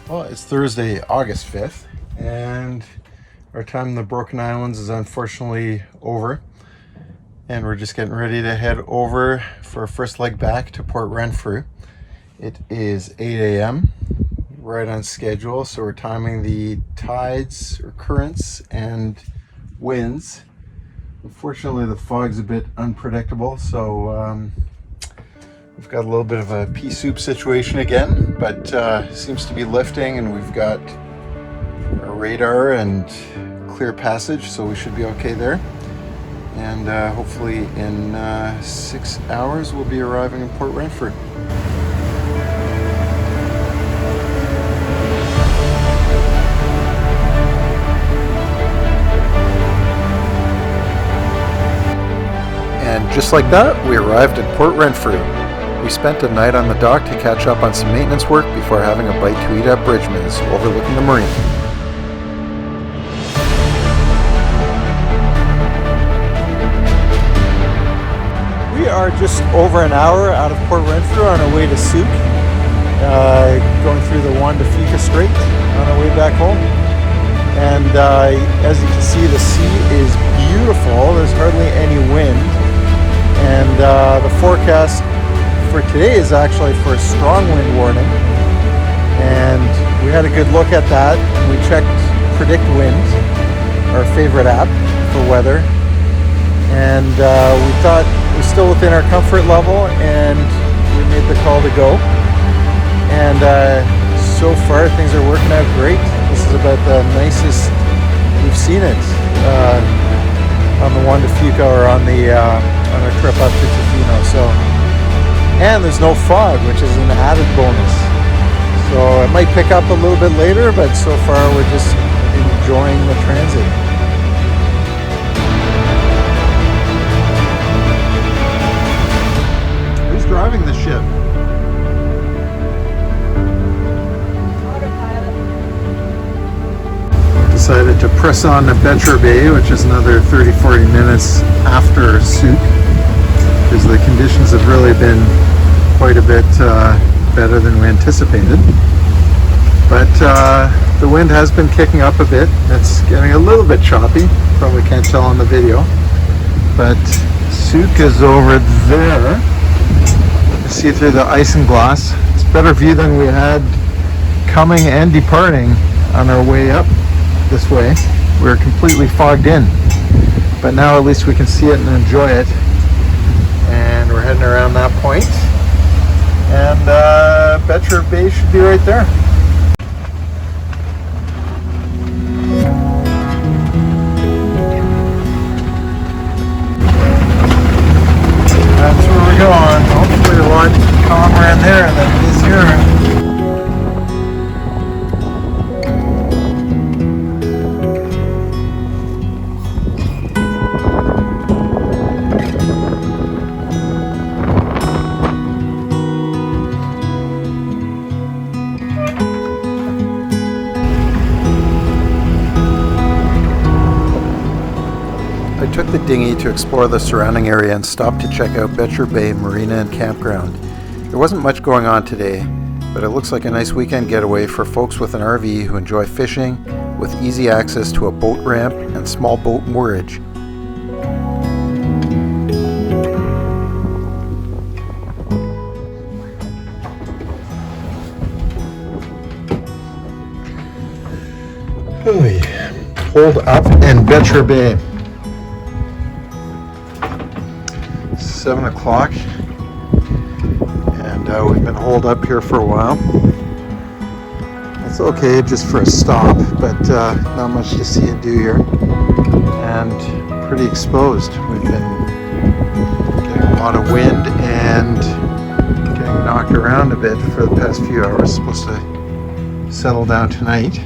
Well, it's Thursday, August 5th, and our time in the Broken Islands is unfortunately over. And we're just getting ready to head over for our first leg back to Port Renfrew. It is 8 a.m., right on schedule, so we're timing the tides or currents and winds. Unfortunately, the fog's a bit unpredictable, so we've got a little bit of a pea soup situation again, but seems to be lifting, and we've got our radar and clear passage, so we should be okay there. And hopefully in 6 hours we'll be arriving in Port Renfrew. And just like that, we arrived at Port Renfrew. We spent a night on the dock to catch up on some maintenance work before having a bite to eat at Bridgman's, overlooking the marina. We are just over an hour out of Port Renfrew on our way to Souk, going through the Juan de Fuca Strait on our way back home. And as you can see, the sea is beautiful. There's hardly any wind. And the forecast for today is actually for a strong wind warning, and we had a good look at that. We checked Predict Wind, our favorite app for weather, and we thought we're still within our comfort level, and we made the call to go. And so far things are working out great. This is about the nicest we've seen it on the Juan de Fuca or on our trip up to Tofino. And there's no fog, which is an added bonus. So it might pick up a little bit later, but so far we're just enjoying the transit. Who's driving the ship? Decided to press on to Betcher Bay, which is another 30-40 minutes after Souk, because the conditions have really been quite a bit better than we anticipated. But the wind has been kicking up a bit. It's getting a little bit choppy. Probably can't tell on the video. But Souk is over there. You see through the isinglass. It's a better view than we had coming and departing on our way up this way. We were completely fogged in. But now at least we can see it and enjoy it. And we're heading around that point. And Betcher Bay should be right there. That's where we're going. Hopefully a lot calmer in there than it is here. I took the dinghy to explore the surrounding area and stopped to check out Betcher Bay Marina and Campground. There wasn't much going on today, but it looks like a nice weekend getaway for folks with an RV who enjoy fishing, with easy access to a boat ramp and small boat moorage. Hold up in Betcher Bay. 7 o'clock, and we've been holed up here for a while. It's okay just for a stop, but not much to see and do here, and pretty exposed. We've been getting a lot of wind and getting knocked around a bit for the past few hours. Supposed to settle down tonight,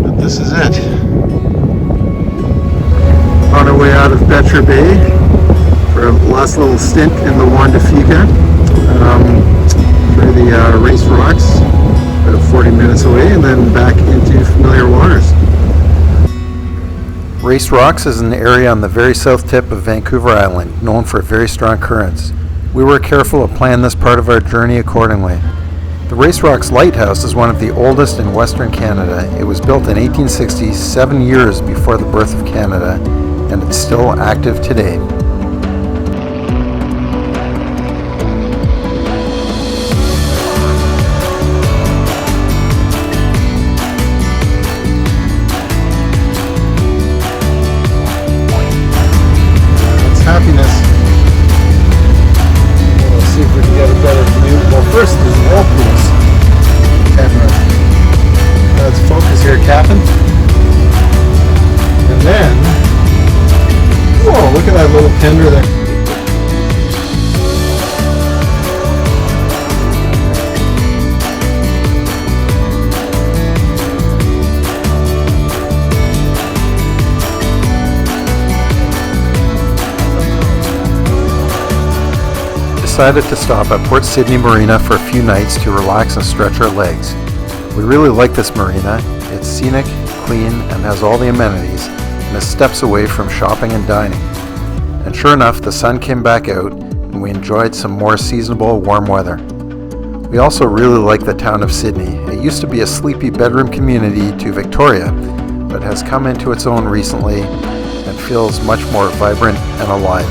but this is it. On our way out of Betcher Bay for a last little stint in the Juan de Fuca, through the Race Rocks, about 40 minutes away, and then back into familiar waters. Race Rocks is an area on the very south tip of Vancouver Island, known for very strong currents. We were careful to plan this part of our journey accordingly. The Race Rocks Lighthouse is one of the oldest in Western Canada. It was built in 1860, 7 years before the birth of Canada, and it's still active today. That's happiness. Let's see if we can get a better view. Well, first there's whirlpools. Let's focus here, Captain. And then, whoa, look at that little tender there. Decided to stop at Port Sydney Marina for a few nights to relax and stretch our legs. We really like this marina. It's scenic, clean, and has all the amenities, and is steps away from shopping and dining. And sure enough, the sun came back out, and we enjoyed some more seasonable warm weather. We also really like the town of Sydney. It used to be a sleepy bedroom community to Victoria, but has come into its own recently and feels much more vibrant and alive.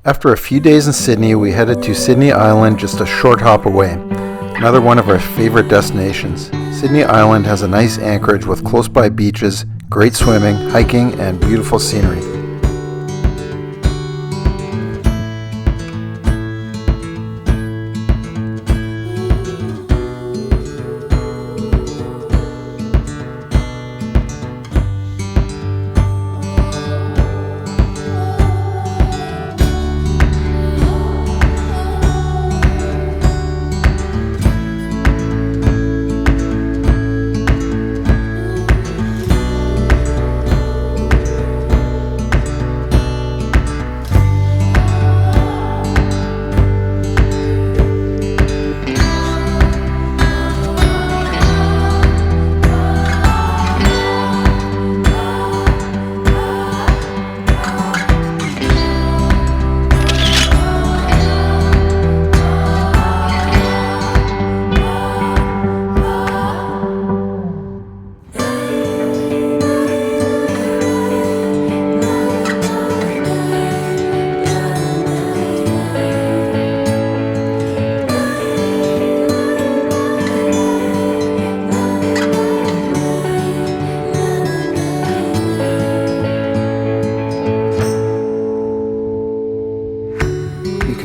After a few days in Sydney, we headed to Sydney Island, just a short hop away. Another one of our favorite destinations. Sydney Island has a nice anchorage with close by beaches, great swimming, hiking, and beautiful scenery.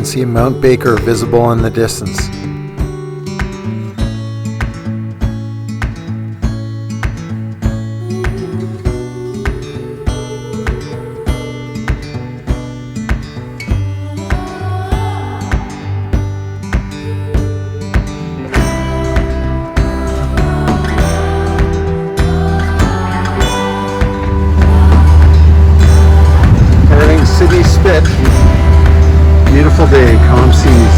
See Mount Baker visible in the distance. Heading Sydney Spit. Beautiful day, calm seas,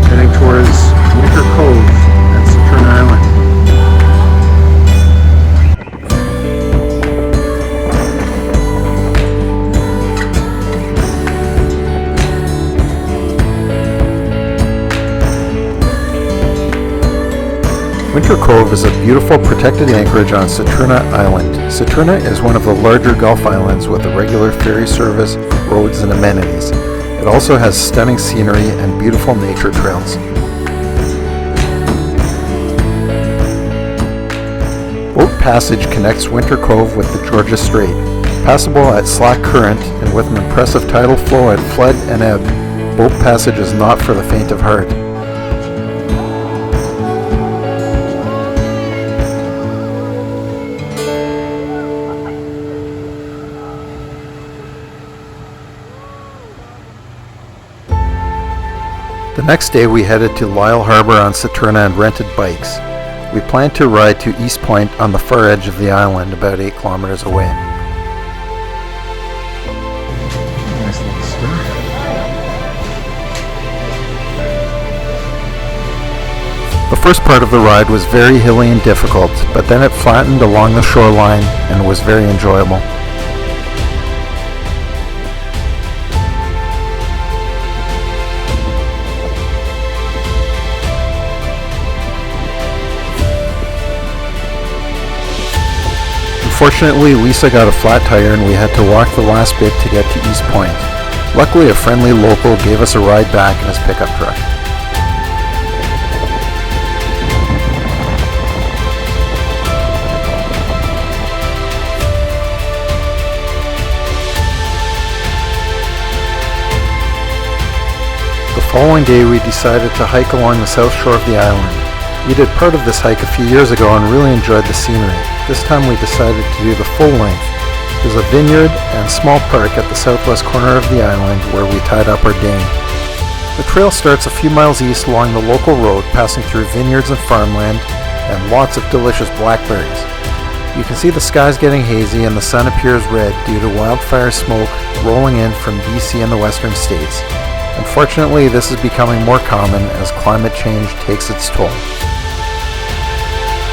heading towards Winter Cove at Saturn Island. Winter Cove is a beautiful protected anchorage on Saturna Island. Saturna is one of the larger Gulf islands with a regular ferry service, roads, and amenities. It also has stunning scenery and beautiful nature trails. Boat Passage connects Winter Cove with the Georgia Strait. Passable at slack current and with an impressive tidal flow at flood and ebb, boat passage is not for the faint of heart. The next day we headed to Lyle Harbor on Saturna and rented bikes. We planned to ride to East Point on the far edge of the island, about 8 kilometers away. Nice little stir. The first part of the ride was very hilly and difficult, but then it flattened along the shoreline and was very enjoyable. Unfortunately, Lisa got a flat tire and we had to walk the last bit to get to East Point. Luckily, a friendly local gave us a ride back in his pickup truck. The following day, we decided to hike along the south shore of the island. We did part of this hike a few years ago and really enjoyed the scenery. This time we decided to do the full length. There's a vineyard and small park at the southwest corner of the island where we tied up our dinghy. The trail starts a few miles east along the local road, passing through vineyards and farmland and lots of delicious blackberries. You can see the skies getting hazy and the sun appears red due to wildfire smoke rolling in from BC and the western states. Unfortunately, this is becoming more common as climate change takes its toll.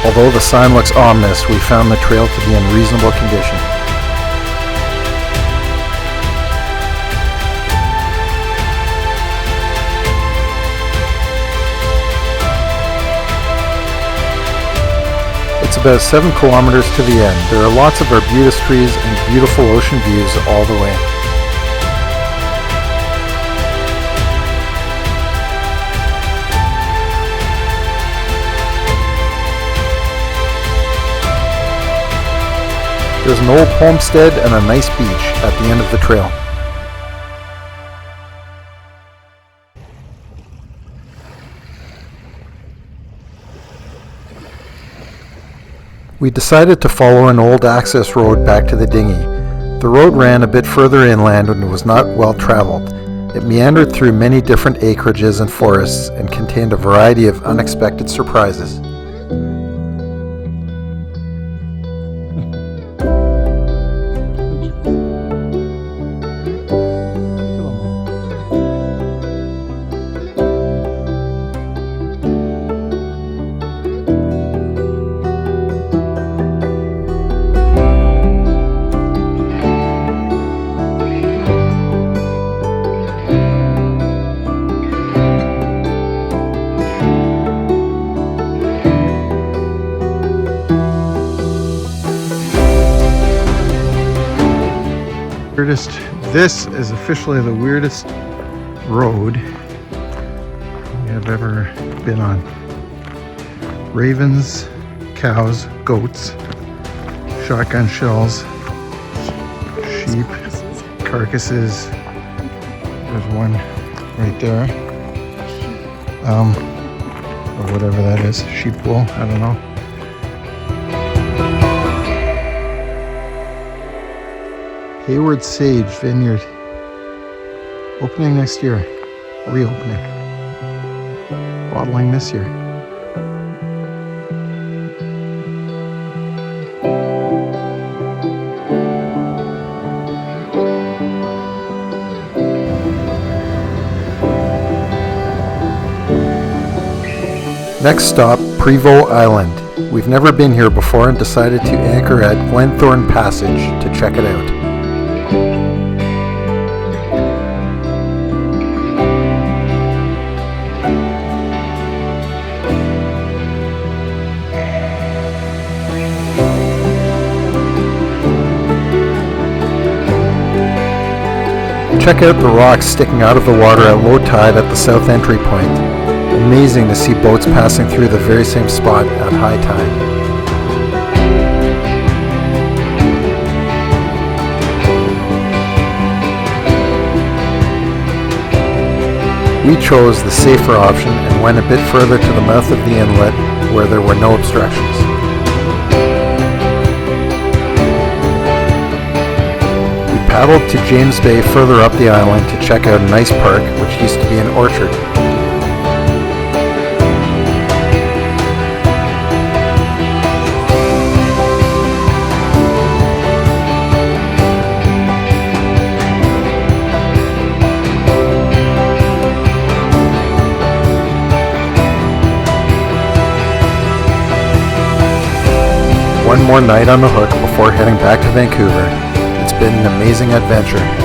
Although the sign looks ominous, we found the trail to be in reasonable condition. It's about 7 kilometers to the end. There are lots of arbutus trees and beautiful ocean views all the way. There's an old homestead and a nice beach at the end of the trail. We decided to follow an old access road back to the dinghy. The road ran a bit further inland and was not well traveled. It meandered through many different acreages and forests and contained a variety of unexpected surprises. This is officially the weirdest road we have ever been on. Ravens, cows, goats, shotgun shells, sheep, carcasses. There's one right there. Or whatever that is, sheep wool, I don't know. Hayward Sage Vineyard, opening next year, reopening, bottling this year. Next stop, Prevost Island. We've never been here before and decided to anchor at Glenthorne Passage to check it out. Check out the rocks sticking out of the water at low tide at the south entry point. Amazing to see boats passing through the very same spot at high tide. We chose the safer option and went a bit further to the mouth of the inlet where there were no obstructions. We paddled to James Bay further up the island to check out a nice park which used to be an orchard. One more night on the hook before heading back to Vancouver. It's been an amazing adventure.